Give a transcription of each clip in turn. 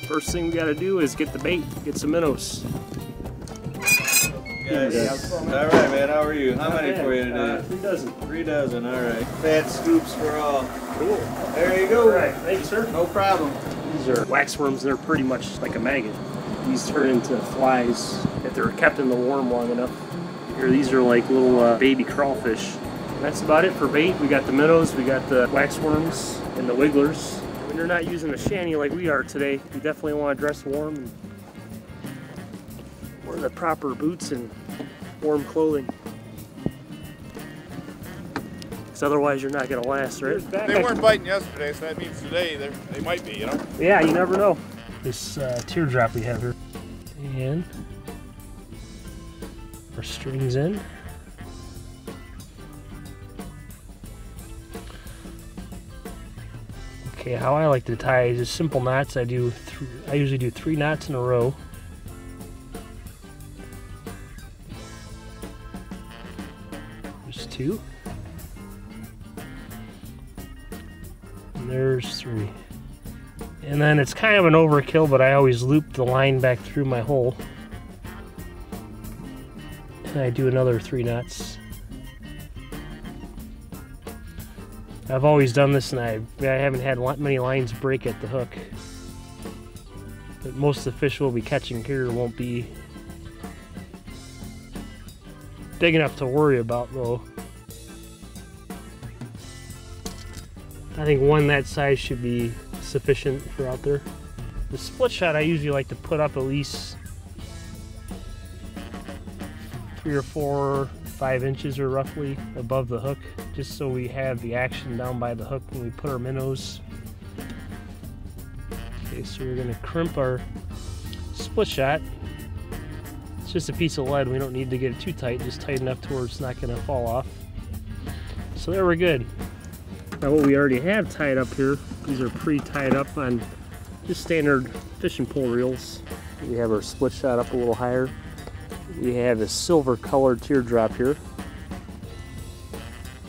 First thing we got to do is get the bait, get some minnows. Guys, all right, man. How are you? How many for you today? 3 dozen. 3 dozen. All right. Fat scoops for all. Cool. There you go. All right. Thank you, sir. No problem. These are waxworms. They're pretty much like a maggot. These turn into flies if they're kept in the warm long enough. Here, these are like little baby crawfish. And that's about it for bait. We got the minnows, we got the waxworms, and the wigglers. When you're not using a shanty like we are today, you definitely want to dress warm and wear the proper boots and warm clothing. Because otherwise you're not going to last, right? They weren't biting yesterday, so that means today they might be, you know? Yeah, you never know. This teardrop we have here. And our strings in. Okay, how I like to tie is just simple knots. I usually do 3 knots in a row. There's 2. And there's 3. And then it's kind of an overkill, but I always loop the line back through my hole. And I do another 3 knots. I've always done this, and I haven't had many lines break at the hook. But most of the fish we'll be catching here won't be big enough to worry about, though. I think one that size should be sufficient for out there. The split shot I usually like to put up at least 3 or 4, 5 inches or roughly above the hook, just so we have the action down by the hook when we put our minnows. Okay, so we're going to crimp our split shot. It's just a piece of lead. We don't need to get it too tight, just tight enough to where it's not going to fall off. So there we're good. Now what we already have tied up here, these are pre-tied up on just standard fishing pole reels. We have our split shot up a little higher. We have a silver colored teardrop here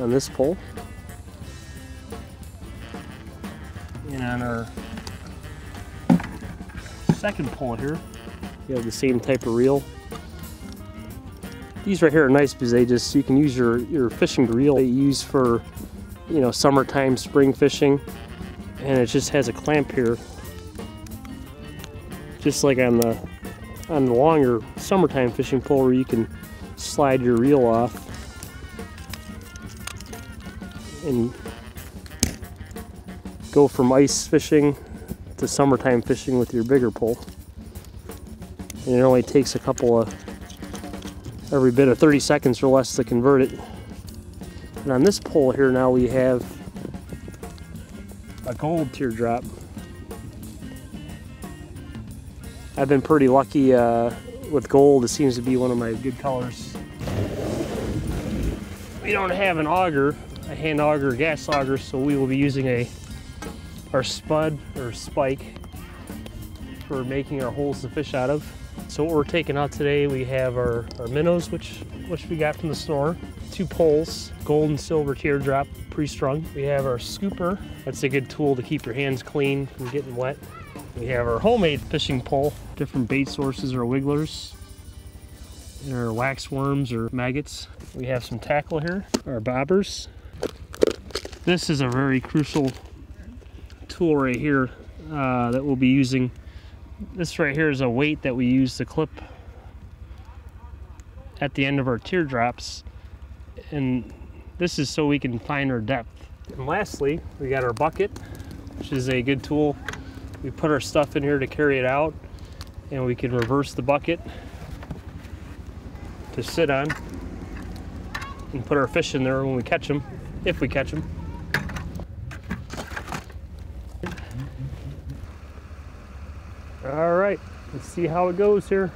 on this pole. And on our second pole here, we have the same type of reel. These right here are nice because you can use your fishing reel that you use for, you know, summertime, spring fishing, and it just has a clamp here, just like on the longer summertime fishing pole where you can slide your reel off and go from ice fishing to summertime fishing with your bigger pole. And it only takes every bit of 30 seconds or less to convert it. And on this pole here now we have a gold teardrop. I've been pretty lucky with gold. It seems to be one of my good colors. We don't have an auger, a hand auger, gas auger, so we will be using our spud or spike for making our holes to fish out of. So what we're taking out today, we have our minnows, which we got from the store. 2 poles, gold and silver teardrop, pre-strung. We have our scooper. That's a good tool to keep your hands clean from getting wet. We have our homemade fishing pole, different bait sources or wigglers, and our waxworms or maggots. We have some tackle here, our bobbers. This is a very crucial tool right here that we'll be using. This right here is a weight that we use to clip at the end of our teardrops, and this is so we can find our depth. And lastly, we got our bucket, which is a good tool. We put our stuff in here to carry it out, and we can reverse the bucket to sit on and put our fish in there when we catch them, if we catch them. All right, let's see how it goes here.